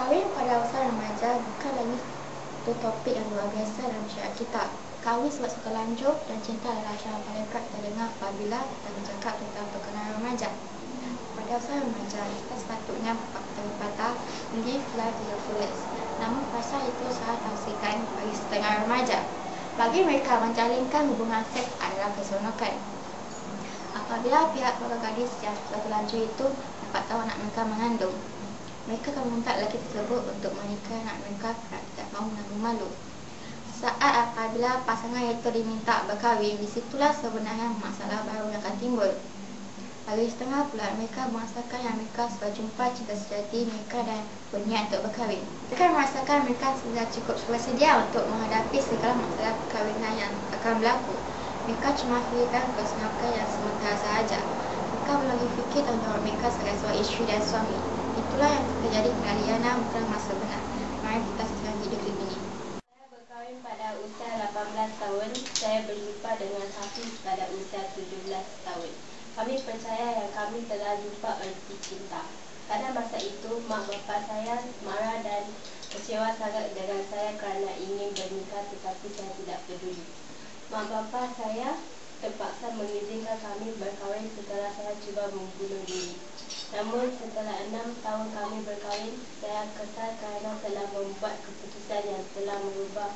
Kahwin pada usia remaja bukan lagi satu topik yang luar biasa dalam syariat kita. Kahwin sebab suka lanjut dan cinta adalah syarat paling kerap kita dengar apabila kita bercakap tentang perkenalan remaja. Pada usia remaja, kita sepatutnya berpatah live life to the fullest. Namun pasal itu sangat tausikan bagi setengah remaja. Bagi mereka, menjalinkan hubungan seks adalah keseronokan. Apabila pihak keluarga gadis yang sudah terlanjur itu dapat tahu anak mereka mengandung, mereka akan meminta lelaki tersebut untuk menikahi anak mereka kerana tidak mahu menanggung malu. Saat apabila pasangan itu diminta berkahwin, disitulah sebenarnya masalah baru yang akan timbul. Bagi setengah pula, mereka merasakan yang mereka sudah jumpa cinta sejati mereka dan berniat untuk berkahwin. Mereka merasakan mereka sudah cukup bersedia untuk menghadapi segala masalah perkahwinan yang akan berlaku. Mereka cuma fikirkan keseronokan yang sementara sahaja. Mereka belum lagi fikir tanggungjawab mereka sebagai seorang isteri dan suami. Itulah yang terjadi peralianan bukan masa benar. Mari kita saksikan video klip ini. Saya berkahwin pada usia 18 tahun. Saya berjumpa dengan Hafiz pada usia 17 tahun. Kami percaya yang kami telah jumpa erti cinta. Pada masa itu, mak bapa saya marah dan kecewa sangat dengan saya kerana ingin bernikah tetapi saya tidak peduli. Mak bapa saya terpaksa mengizinkan kami berkahwin setelah saya cuba membunuh diri. Namun setelah 6 tahun kami berkahwin, saya kesal kerana telah membuat keputusan yang telah merubah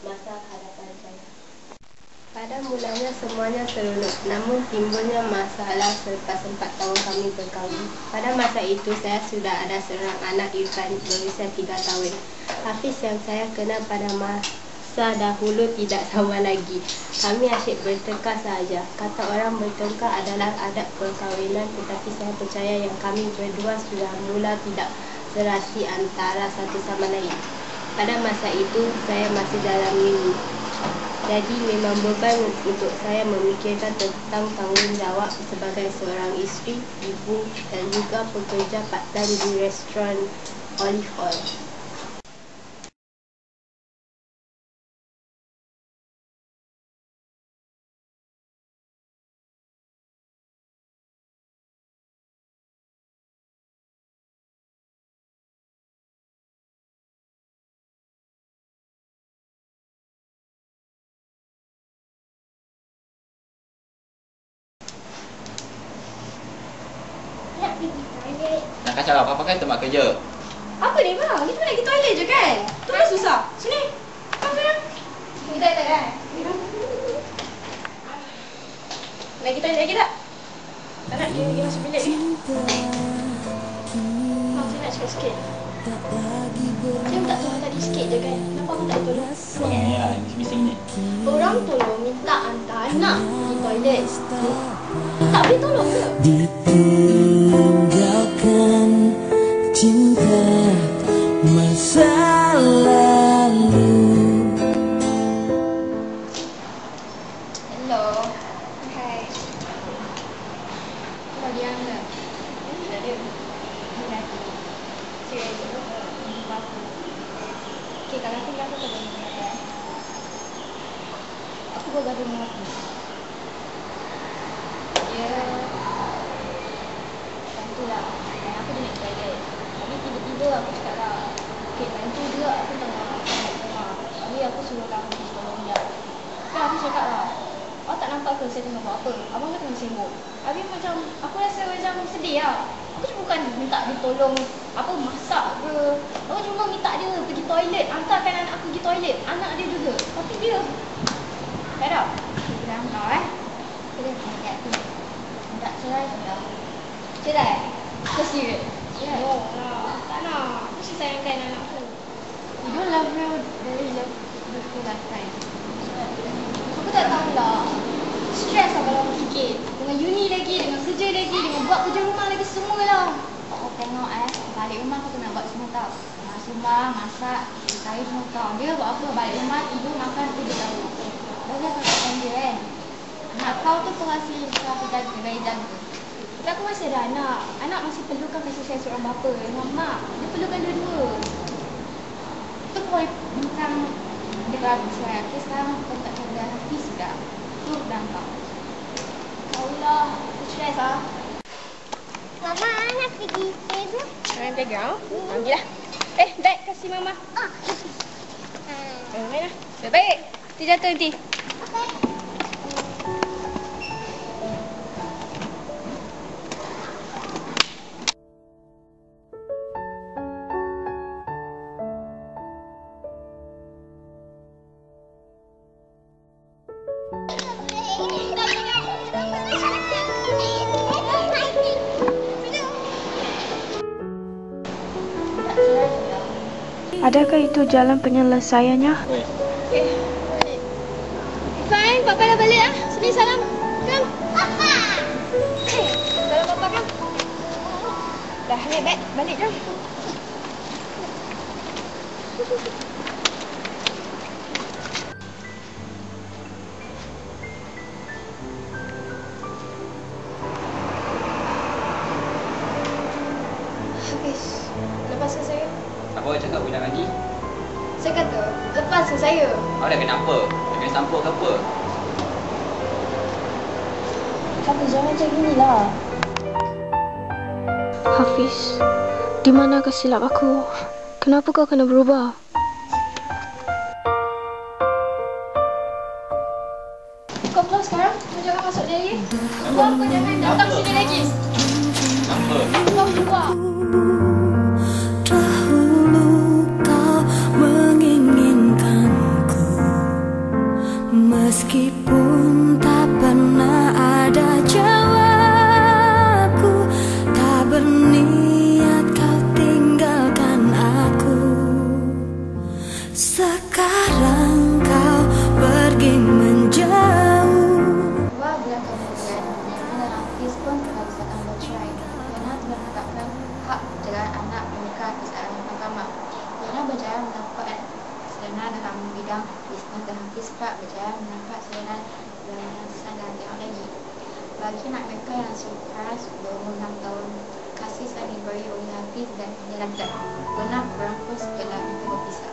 masa hadapan saya. Pada mulanya semuanya seronok, namun timbulnya masalah selepas 4 tahun kami berkahwin. Pada masa itu saya sudah ada seorang anak Irfan berusia 3 tahun. Hafiz yang saya kenal pada masa dahulu tidak sama lagi. Kami asyik bertengkar sahaja. Kata orang bertengkar adalah adab perkahwinan, tetapi saya percaya yang kami berdua sudah mula tidak serasi antara satu sama lain. Pada masa itu saya masih dalam mini. Jadi memang beban untuk saya memikirkan tentang tanggungjawab sebagai seorang isteri, ibu dan juga pekerja part-time di restoran Olive Oil. Nak kacau apa pakai tempat kerja? Apa ni bang? Kita nak pergi toilet je kan? Tu kan susah. Sini. Kau sekarang. Kita toilet kan? Nak pergi toilet lagi tak? Tak nak, dia pergi masuk bilik ni. Saya nak cakap sikit. Saya minta tolong tadi sikit je kan? Kenapa aku tak tolong? Bukan ni lah, bising ni. Orang tolong minta hantar anak pergi toilet. Tak boleh tolong ke? Ditinggalkan cinta masa lalu. Hello. Hai. Kau diam ke? Tak ada. Dia lagi. Serius tu. Aku. Okay, kalau aku bilang aku tak boleh. Aku bergaduh dengan aku. Dia bantulah. Dan aku dia nak toilet. Tapi tiba-tiba aku cakap lah, okay, bantu juga, aku tengah rumah. Tapi aku suruh kamu tolong dia. Tapi aku cakap lah, awak tak nampak ke saya tengah buat apa? Abang kan tengah sibuk. Habis macam, aku rasa macam sedih lah. Aku cuma bukan minta dia tolong apa masak ke. Aku cuma minta dia pergi toilet, hantarkan anak aku pergi toilet. Anak dia juga. Tapi dia tak ada. Dia bilang kau Dia cakap tu. Tak cerai sudah. Cerai? Kau serius? Ya. No lah. Tak nak. Aku mesti sayangkan anak aku. You don't love me very love before last time. Aku tak tahulah. Stres lah kalau aku fikir. Dengan uni lagi, dengan kerja lagi, dengan buat kerja rumah lagi, semua lah. Kau tengok balik rumah aku kena buat semua tau. Sumbang, masak, cari semua tau. Dia buat apa? Balik rumah, tidur, makan, tidur tahu. Bagi aku katakan dia kan. Anak kau tu penghasil aku jaga, bayi jaga. Tapi aku masih ada anak. Anak masih perlukan kasih sayang seorang bapa dengan mak. Dia perlukan dua-dua. Itu boleh bincang dia bagus lah. Okay, sekarang kau tak jaga Hafiz sudah. Tu dan kau. Kaulah, aku stres lah. Mama, nak pergi playground? Playground? Pergilah. Beg kasih mama. Main lah. Baik-baik. Nanti jatuh nanti. Adakah itu jalan penyelesaiannya? Fine, Papa dah balik lah. Sini salam. Come. Papa. Salam Papa kan. Dah ni beg, balik dah. Habis. Lepaskan saya. Apa awak cakap budak lagi? Saya kata, lepaskan saya. Awak dah kena apa? Dah kena sampuk ke apa? Hafiz, jangan macam inilah. Hafiz, di mana kesilap aku? Kenapa kau kena berubah? Kau keluar sekarang. Kau jangan masuk dia lagi. Keluar, kau jangan datang sini lagi. Kenapa? Kau keluar. Dahulu kau menginginkanku, meskipun tak pernah ada jawabku, tak berniat kau tinggalkan aku. Sekarang kau pergi menjauh. 2 bulan kemudian, Nina dan Hafiz pun telah disahkan bercerai kerana telah menetapkan hak penjagaan anak menikah di saat mahkamah. Nina berjaya mendapat salinan dalam bidang bisnes dan Hafiz pula berjaya mendapat salinan dalam desain dan teknologi. Bagi anak mereka yang selepas berumur 6 tahun, kasih sayang diberi oleh Hafiz dan Nina tidak pernah berangkut setelah mereka berpisah.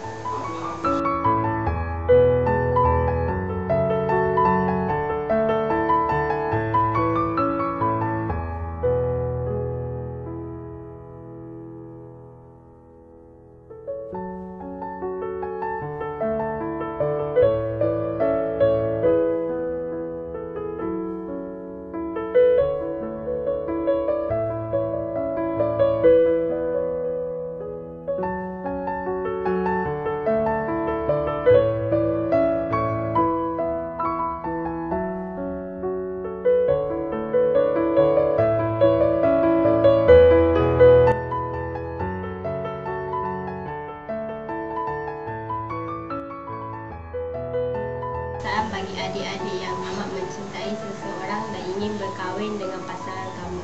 Saat bagi adik-adik yang amat mencintai seseorang dan ingin berkahwin dengan pasangan kamu.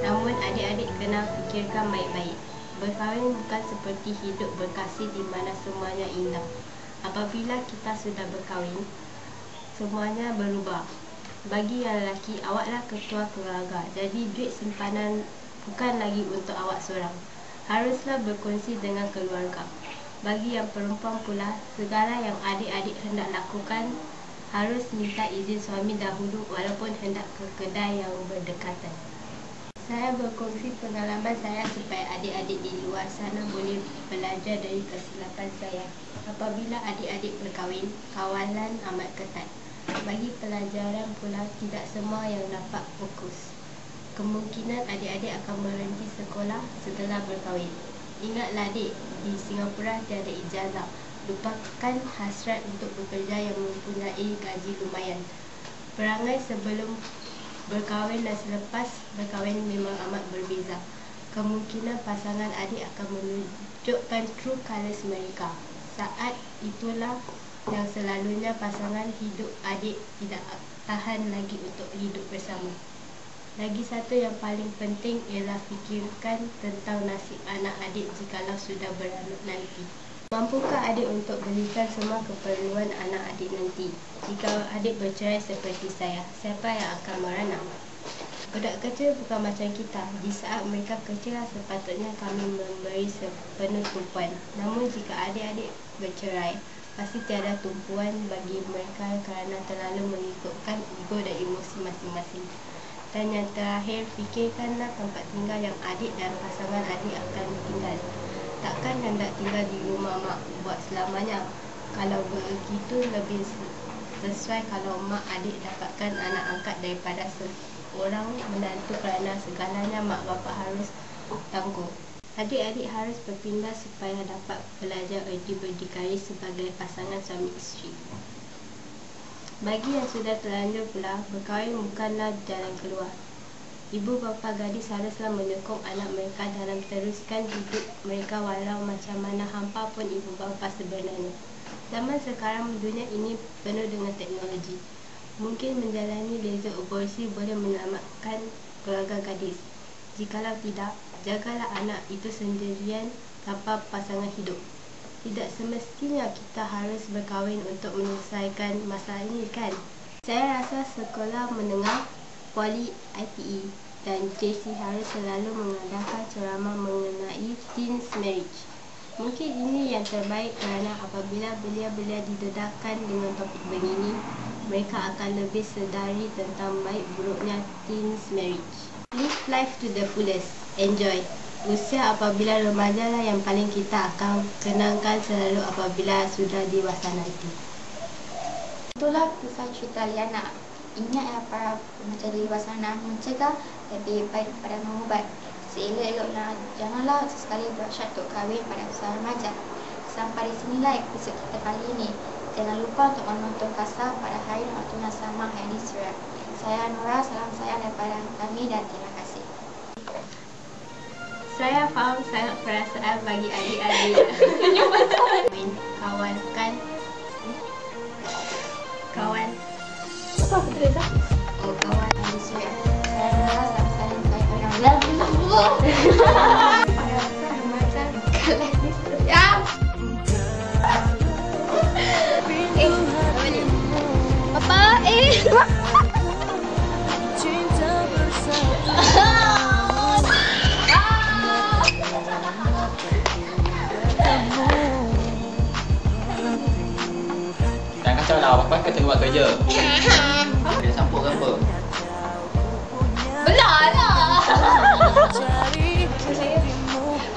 Namun adik-adik kena fikirkan baik-baik. Berkahwin bukan seperti hidup berkasih di mana semuanya indah. Apabila kita sudah berkahwin, semuanya berubah. Bagi yang lelaki, awaklah ketua keluarga. Jadi duit simpanan bukan lagi untuk awak seorang. Haruslah berkongsi dengan keluarga. Bagi yang perempuan pula, segala yang adik-adik hendak lakukan harus minta izin suami dahulu walaupun hendak ke kedai yang berdekatan. Saya berkongsi pengalaman saya supaya adik-adik di luar sana boleh belajar dari kesilapan saya. Apabila adik-adik berkahwin, kawalan amat ketat. Bagi pelajaran pula, tidak semua yang dapat fokus. Kemungkinan adik-adik akan berhenti sekolah setelah berkahwin. Ingatlah adik, di Singapura tiada ijazah. Lupakan hasrat untuk bekerja yang mempunyai gaji lumayan. Perangai sebelum berkahwin dan selepas berkahwin memang amat berbeza. Kemungkinan pasangan adik akan menunjukkan true colours mereka. Saat itulah yang selalunya pasangan hidup adik tidak tahan lagi untuk hidup bersama. Lagi satu yang paling penting ialah fikirkan tentang nasib anak adik jikalau sudah beranak nanti. Mampukah adik untuk belikan semua keperluan anak adik nanti? Jika adik bercerai seperti saya, siapa yang akan beranak? Budak kecil bukan macam kita. Di saat mereka kecil, sepatutnya kami memberi sepenuh tumpuan. Namun jika adik-adik bercerai, pasti tiada tumpuan bagi mereka kerana terlalu mengikutkan ego dan emosi masing-masing. Dan yang terakhir, fikirkanlah tempat tinggal yang adik dan pasangan adik akan tinggal. Takkan hendak tinggal di rumah mak buat selamanya. Kalau begitu lebih sesuai kalau mak adik dapatkan anak angkat daripada seorang menantu kerana segalanya mak bapak harus tangguh. Adik-adik harus berpindah supaya dapat belajar berdikari sebagai pasangan suami isteri. Bagi yang sudah terlanjur pula, berkahwin bukanlah jalan keluar. Ibu bapa gadis haruslah menyokong anak mereka dalam teruskan hidup mereka walau macam mana hampa pun ibu bapa sebenarnya. Zaman sekarang dunia ini penuh dengan teknologi. Mungkin menjalani laser aborsi boleh menyelamatkan keluarga gadis. Jikalau tidak, jagalah anak itu sendirian tanpa pasangan hidup. Tidak semestinya kita harus berkahwin untuk menyelesaikan masalah ini, kan? Saya rasa sekolah menengah, Poli, ITE dan JC harus selalu mengadakan ceramah mengenai teens marriage. Mungkin ini yang terbaik kerana apabila belia-belia didedahkan dengan topik begini, mereka akan lebih sedari tentang baik buruknya teens marriage. Live life to the fullest. Enjoy. Usia apabila remaja lah yang paling kita akan kenangkan selalu apabila sudah dewasa nanti. Itulah kisah cerita Liana. Ingat ya para remaja di luar sana, mencegah lebih baik daripada mengubat. Seelok-eloklah, janganlah sesekali buat syarat untuk kahwin pada usia remaja. Sampai di sinilah episod kita kali ini. Jangan lupa untuk menonton Kasar pada hari dan waktu yang sama hari Surat. Saya Nora, salam sayang daripada kami dan terima kasih. Saya faham sangat perasaan bagi adik-adik. Kawan kan? Kawan. Apa aku tulis lah? Oh, kawan hari Surat. Saya Nora, salam sayang saya orang Pada usia remaja kelas ni. Ya! Papa, Cinta bersama Jangan kacau lah, apa kau tengah buat kerja. Dia sampuk ke apa? belah lah. Saya.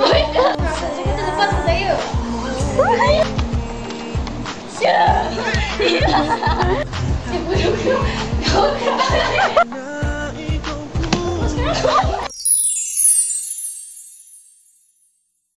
Oi, kita terlepas saya. Ya. Ibu.